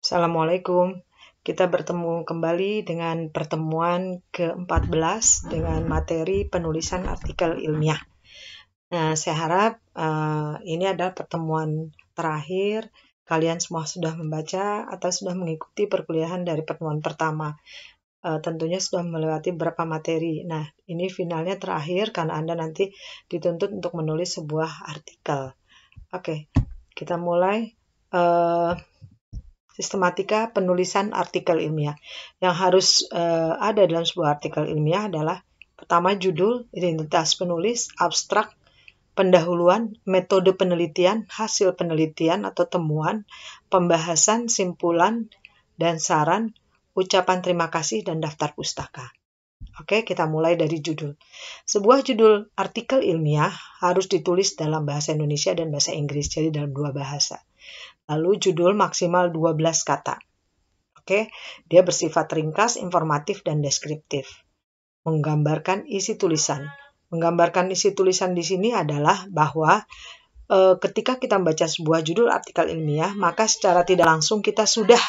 Assalamualaikum. Kita bertemu kembali dengan pertemuan ke-14 dengan materi penulisan artikel ilmiah. Nah, saya harap ini adalah pertemuan terakhir. Kalian semua sudah membaca atau sudah mengikuti perkuliahan dari pertemuan pertama. Tentunya sudah melewati beberapa materi. Nah, ini finalnya terakhir karena Anda nanti dituntut untuk menulis sebuah artikel. Oke, kita mulai. Sistematika penulisan artikel ilmiah. Yang harus ada dalam sebuah artikel ilmiah adalah pertama judul, identitas penulis, abstrak, pendahuluan, metode penelitian, hasil penelitian atau temuan, pembahasan, simpulan, dan saran, ucapan terima kasih, dan daftar pustaka. Oke, kita mulai dari judul. Sebuah judul artikel ilmiah harus ditulis dalam bahasa Indonesia dan bahasa Inggris, jadi dalam dua bahasa. Lalu judul maksimal 12 kata. Oke, dia bersifat ringkas, informatif, dan deskriptif. Menggambarkan isi tulisan. Menggambarkan isi tulisan di sini adalah bahwa ketika kita membaca sebuah judul artikel ilmiah, maka secara tidak langsung kita sudah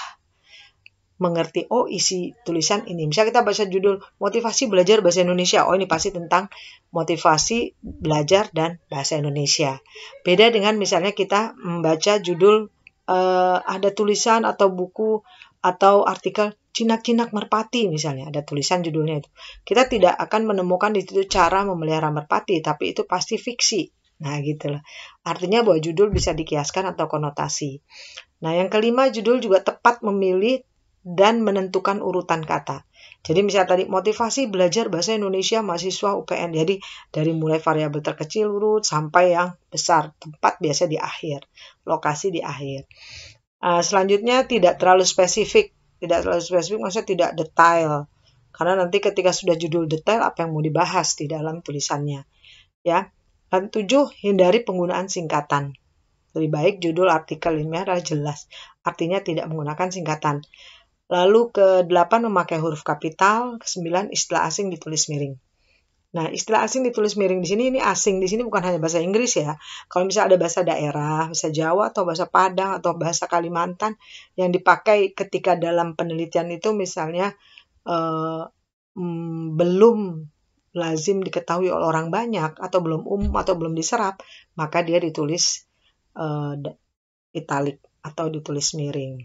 mengerti, oh isi tulisan ini. Misalnya kita baca judul motivasi belajar bahasa Indonesia, oh ini pasti tentang motivasi belajar dan bahasa Indonesia. Beda dengan misalnya kita membaca judul ada tulisan atau buku atau artikel jinak-jinak merpati misalnya, ada tulisan judulnya itu. Kita tidak akan menemukan di situ cara memelihara merpati, tapi itu pasti fiksi. Nah, gitu loh. Artinya bahwa judul bisa dikiaskan atau konotasi. Nah, yang kelima, judul juga tepat memilih dan menentukan urutan kata. Jadi misalnya tadi motivasi belajar bahasa Indonesia mahasiswa UPN. Jadi dari mulai variabel terkecil urut sampai yang besar. Tempat biasa di akhir. Lokasi di akhir. Selanjutnya tidak terlalu spesifik. Tidak terlalu spesifik maksudnya tidak detail. Karena nanti ketika sudah judul detail apa yang mau dibahas di dalam tulisannya. Ya. Dan 7, hindari penggunaan singkatan. Lebih baik judul artikel ilmiah adalah jelas. Artinya tidak menggunakan singkatan. Lalu ke-8 memakai huruf kapital, ke-9 istilah asing ditulis miring. Nah, istilah asing ditulis miring di sini, ini asing di sini bukan hanya bahasa Inggris ya. Kalau misalnya ada bahasa daerah, bahasa Jawa atau bahasa Padang atau bahasa Kalimantan yang dipakai ketika dalam penelitian itu misalnya belum lazim diketahui oleh orang banyak atau belum umum atau belum diserap, maka dia ditulis italik atau ditulis miring.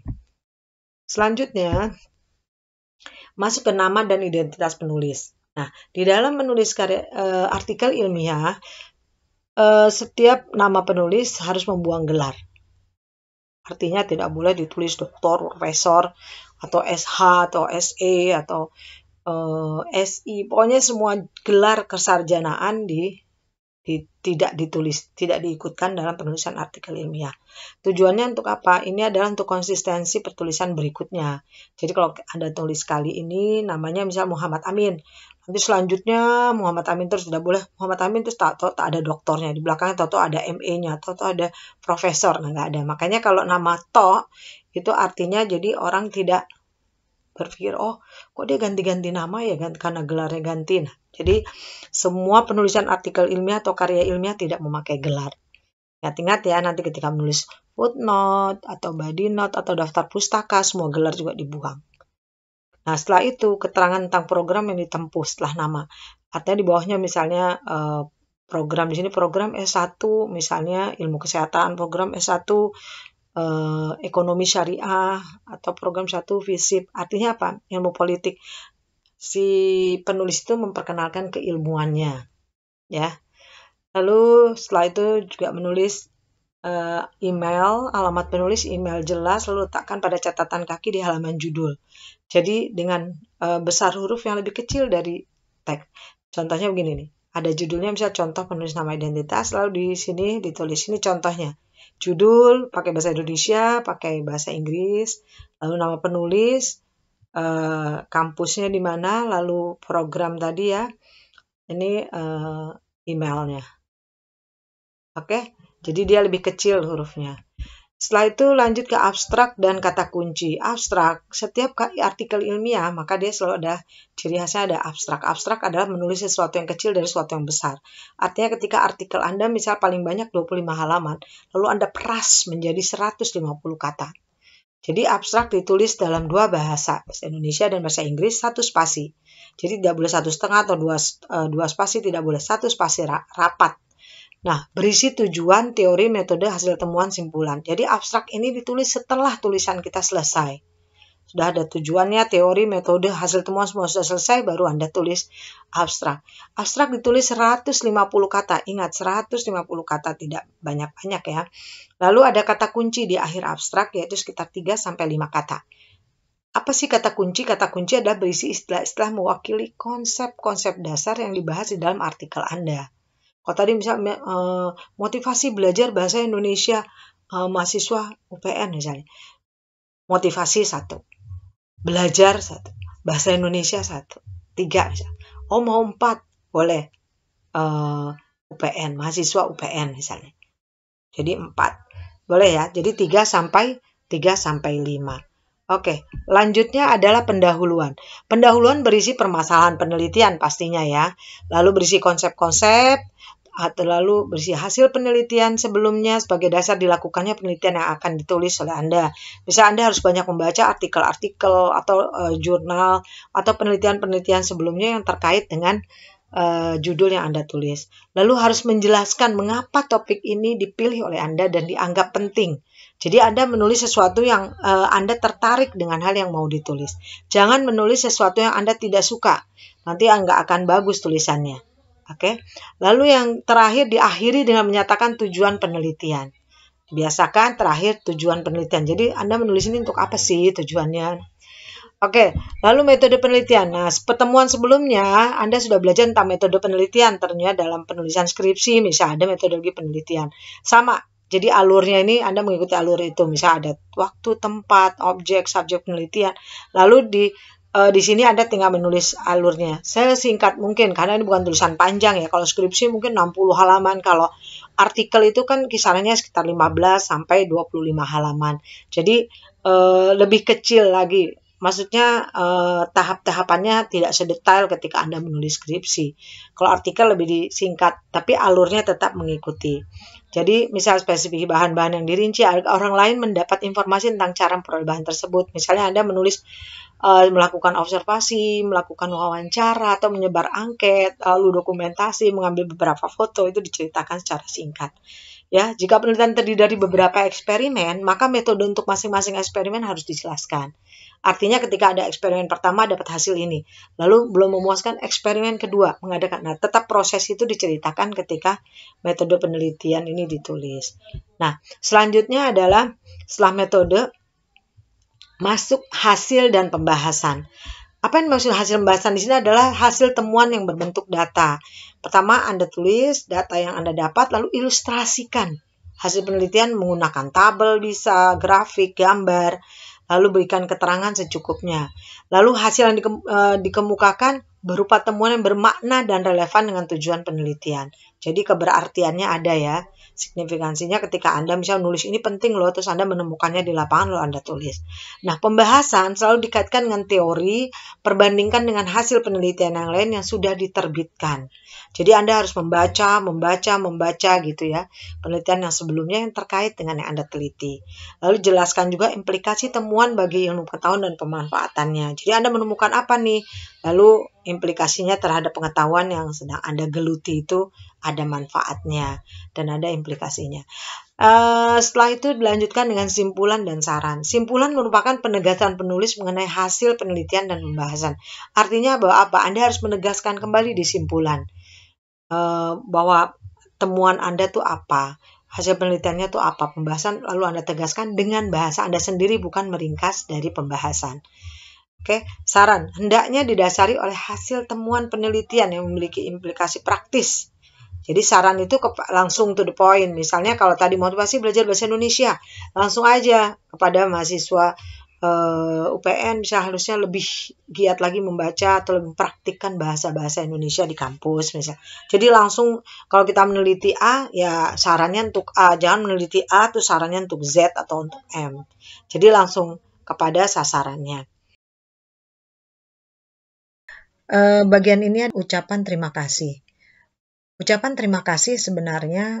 Selanjutnya, masuk ke nama dan identitas penulis. Nah, di dalam menulis artikel ilmiah, setiap nama penulis harus membuang gelar. Artinya tidak boleh ditulis doktor, profesor, atau SH, atau SE, atau SI. Pokoknya semua gelar kesarjanaan tidak ditulis, tidak diikutkan dalam penulisan artikel ilmiah. Tujuannya untuk apa? Ini adalah untuk konsistensi pertulisan berikutnya. Jadi kalau Anda tulis kali ini namanya misalnya Muhammad Amin, nanti selanjutnya Muhammad Amin terus tidak boleh Muhammad Amin terus tak ada doktornya di belakangnya, atau ada MA-nya, atau ada profesor, nah nggak ada. Makanya kalau nama itu artinya jadi orang tidak berpikir, oh kok dia ganti-ganti nama ya karena gelarnya ganti. Nah, jadi semua penulisan artikel ilmiah atau karya ilmiah tidak memakai gelar. Ingat-ingat ya, nanti ketika menulis footnote atau body note atau daftar pustaka, semua gelar juga dibuang. Nah, setelah itu keterangan tentang program yang ditempuh setelah nama. Artinya di bawahnya misalnya program di sini program S1 misalnya ilmu kesehatan, program S1 ekonomi syariah, atau program 1 FISIP. Artinya apa? Ilmu politik. Si penulis itu memperkenalkan keilmuannya, ya. Lalu setelah itu juga menulis email, alamat penulis, email jelas, lalu letakkan pada catatan kaki di halaman judul. Jadi dengan besar huruf yang lebih kecil dari teks. Contohnya begini nih. Ada judulnya misalnya contoh penulis nama identitas, lalu di sini ditulis ini contohnya. Judul pakai bahasa Indonesia, pakai bahasa Inggris, lalu nama penulis, kampusnya di mana, lalu program tadi ya, ini emailnya. Oke, jadi dia lebih kecil hurufnya. Setelah itu lanjut ke abstrak dan kata kunci. Abstrak, setiap artikel ilmiah maka dia selalu ada ciri khasnya, ada abstrak. Abstrak adalah menulis sesuatu yang kecil dari sesuatu yang besar. Artinya ketika artikel Anda misal paling banyak 25 halaman, lalu Anda peras menjadi 150 kata. Jadi abstrak ditulis dalam dua bahasa Indonesia dan bahasa Inggris, satu spasi. Jadi tidak boleh 1,5 atau dua spasi, tidak boleh satu spasi rapat. Nah, berisi tujuan, teori, metode, hasil temuan, simpulan. Jadi abstrak ini ditulis setelah tulisan kita selesai. Sudah ada tujuannya, teori, metode, hasil temuan semua sudah selesai, baru Anda tulis abstrak. Abstrak ditulis 150 kata. Ingat, 150 kata, tidak banyak-banyak ya. Lalu ada kata kunci di akhir abstrak, yaitu sekitar 3-5 kata. Apa sih kata kunci? Kata kunci adalah berisi istilah-istilah mewakili konsep-konsep dasar yang dibahas di dalam artikel Anda. Kalau tadi misalnya motivasi belajar bahasa Indonesia mahasiswa UPN misalnya. Motivasi 1. Belajar 1, bahasa Indonesia 1, 3 misalnya. Oh mau 4, boleh UPN, mahasiswa UPN misalnya. Jadi 4, boleh ya. Jadi 3 sampai 5. Oke, lanjutnya adalah pendahuluan. Pendahuluan berisi permasalahan penelitian pastinya ya. Lalu berisi konsep-konsep, atau lalu berisi hasil penelitian sebelumnya sebagai dasar dilakukannya penelitian yang akan ditulis oleh Anda. Bisa Anda harus banyak membaca artikel-artikel atau jurnal atau penelitian-penelitian sebelumnya yang terkait dengan judul yang Anda tulis. Lalu harus menjelaskan mengapa topik ini dipilih oleh Anda dan dianggap penting. Jadi Anda menulis sesuatu yang Anda tertarik dengan hal yang mau ditulis. Jangan menulis sesuatu yang Anda tidak suka. Nanti nggak akan bagus tulisannya. Oke. Lalu yang terakhir diakhiri dengan menyatakan tujuan penelitian. Biasakan terakhir tujuan penelitian. Jadi Anda menulis ini untuk apa sih tujuannya? Oke, lalu metode penelitian. Nah, pertemuan sebelumnya Anda sudah belajar tentang metode penelitian. Ternyata dalam penulisan skripsi, misalnya ada metodologi penelitian. Sama, jadi alurnya ini Anda mengikuti alur itu. Misalnya ada waktu, tempat, objek, subjek penelitian. Lalu di sini Anda tinggal menulis alurnya. Sesingkat mungkin, karena ini bukan tulisan panjang ya. Kalau skripsi mungkin 60 halaman. Kalau artikel itu kan kisarannya sekitar 15 sampai 25 halaman. Jadi lebih kecil lagi. Maksudnya tahap-tahapannya tidak sedetail ketika Anda menulis skripsi. Kalau artikel lebih disingkat, tapi alurnya tetap mengikuti. Jadi misal spesifik bahan-bahan yang dirinci, orang lain mendapat informasi tentang cara memperoleh bahan tersebut. Misalnya Anda menulis melakukan observasi, melakukan wawancara, atau menyebar angket, lalu dokumentasi, mengambil beberapa foto, itu diceritakan secara singkat. Ya, jika penelitian terdiri dari beberapa eksperimen, maka metode untuk masing-masing eksperimen harus dijelaskan. Artinya ketika ada eksperimen pertama dapat hasil ini, lalu belum memuaskan eksperimen kedua mengadakan. Nah, tetap proses itu diceritakan ketika metode penelitian ini ditulis. Nah, selanjutnya adalah setelah metode masuk hasil dan pembahasan. Apa yang maksud hasil pembahasan di sini adalah hasil temuan yang berbentuk data. Pertama, Anda tulis data yang Anda dapat, lalu ilustrasikan. Hasil penelitian menggunakan tabel bisa, grafik, gambar, lalu berikan keterangan secukupnya. Lalu hasil yang dikemukakan berupa temuan yang bermakna dan relevan dengan tujuan penelitian. Jadi keberartiannya ada ya. Signifikansinya ketika Anda misalnya nulis ini penting loh, terus Anda menemukannya di lapangan, lalu Anda tulis. Nah, pembahasan selalu dikaitkan dengan teori, perbandingkan dengan hasil penelitian yang lain yang sudah diterbitkan. Jadi Anda harus membaca gitu ya, penelitian yang sebelumnya yang terkait dengan yang Anda teliti. Lalu jelaskan juga implikasi temuan bagi ilmu pengetahuan dan pemanfaatannya. Jadi Anda menemukan apa nih? Lalu implikasinya terhadap pengetahuan yang sedang Anda geluti itu ada manfaatnya dan ada implikasinya. Setelah itu dilanjutkan dengan simpulan dan saran. Simpulan merupakan penegasan penulis mengenai hasil penelitian dan pembahasan. Artinya bahwa apa? Anda harus menegaskan kembali di simpulan bahwa temuan Anda tuh apa, hasil penelitiannya tuh apa, pembahasan lalu Anda tegaskan dengan bahasa Anda sendiri, bukan meringkas dari pembahasan. Oke, saran hendaknya didasari oleh hasil temuan penelitian yang memiliki implikasi praktis. Jadi saran itu langsung to the point. Misalnya kalau tadi motivasi belajar bahasa Indonesia, langsung aja kepada mahasiswa UPN bisa harusnya lebih giat lagi membaca atau lebih mempraktikkan bahasa-bahasa Indonesia di kampus misalnya. Jadi langsung kalau kita meneliti A, ya sarannya untuk A, jangan meneliti A tuh sarannya untuk Z atau untuk M. Jadi langsung kepada sasarannya. Bagian ini ada ucapan terima kasih. Ucapan terima kasih sebenarnya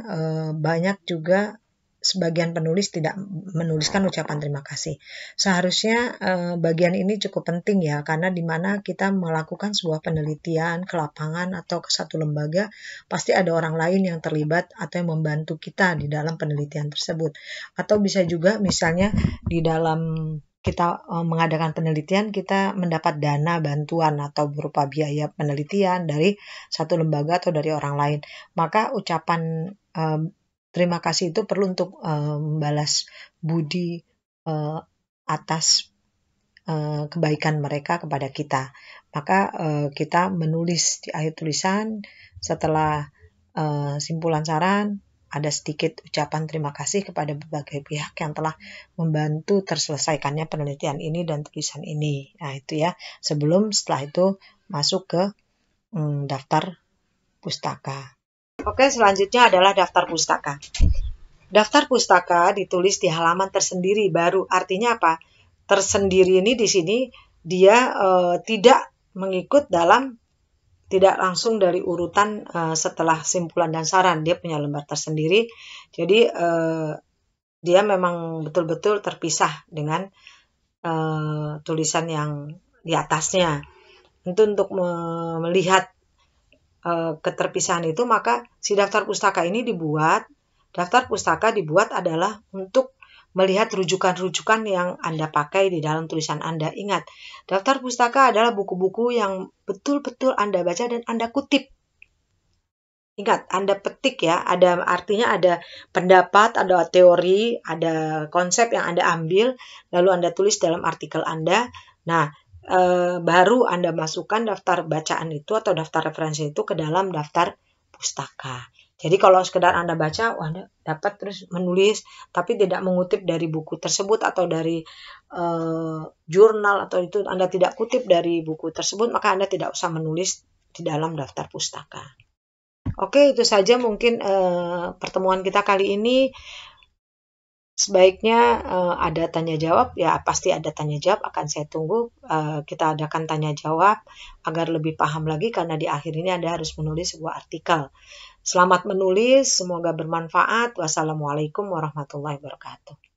banyak juga sebagian penulis tidak menuliskan ucapan terima kasih. Seharusnya bagian ini cukup penting ya, karena di mana kita melakukan sebuah penelitian ke lapangan atau ke satu lembaga, pasti ada orang lain yang terlibat atau yang membantu kita di dalam penelitian tersebut. Atau bisa juga misalnya di dalam kita mengadakan penelitian, kita mendapat dana bantuan atau berupa biaya penelitian dari satu lembaga atau dari orang lain. Maka ucapan terima kasih itu perlu untuk membalas budi atas kebaikan mereka kepada kita. Maka kita menulis di akhir tulisan setelah simpulan saran, ada sedikit ucapan terima kasih kepada berbagai pihak yang telah membantu terselesaikannya penelitian ini dan tulisan ini. Nah itu ya, setelah itu masuk ke daftar pustaka. Oke, selanjutnya adalah daftar pustaka. Daftar pustaka ditulis di halaman tersendiri baru. Artinya apa? Tersendiri ini di sini dia tidak mengikut tidak langsung dari urutan setelah simpulan dan saran. Dia punya lembar tersendiri. Jadi dia memang betul-betul terpisah dengan tulisan yang di atasnya. Untuk melihat keterpisahan itu, maka si daftar pustaka ini dibuat. Daftar pustaka dibuat adalah untuk melihat rujukan-rujukan yang Anda pakai di dalam tulisan Anda. Ingat, daftar pustaka adalah buku-buku yang betul-betul Anda baca dan Anda kutip. Ingat, Anda petik ya, artinya ada pendapat, ada teori, ada konsep yang Anda ambil, lalu Anda tulis dalam artikel Anda. Nah, baru Anda masukkan daftar bacaan itu atau daftar referensi itu ke dalam daftar pustaka. Jadi kalau sekedar Anda baca, Anda dapat terus menulis, tapi tidak mengutip dari buku tersebut atau dari jurnal, atau itu Anda tidak kutip dari buku tersebut, maka Anda tidak usah menulis di dalam daftar pustaka. Oke, itu saja mungkin pertemuan kita kali ini. Sebaiknya ada tanya jawab, ya pasti ada tanya jawab, akan saya tunggu. Kita adakan tanya jawab agar lebih paham lagi, karena di akhir ini Anda harus menulis sebuah artikel. Selamat menulis, semoga bermanfaat. Wassalamualaikum warahmatullahi wabarakatuh.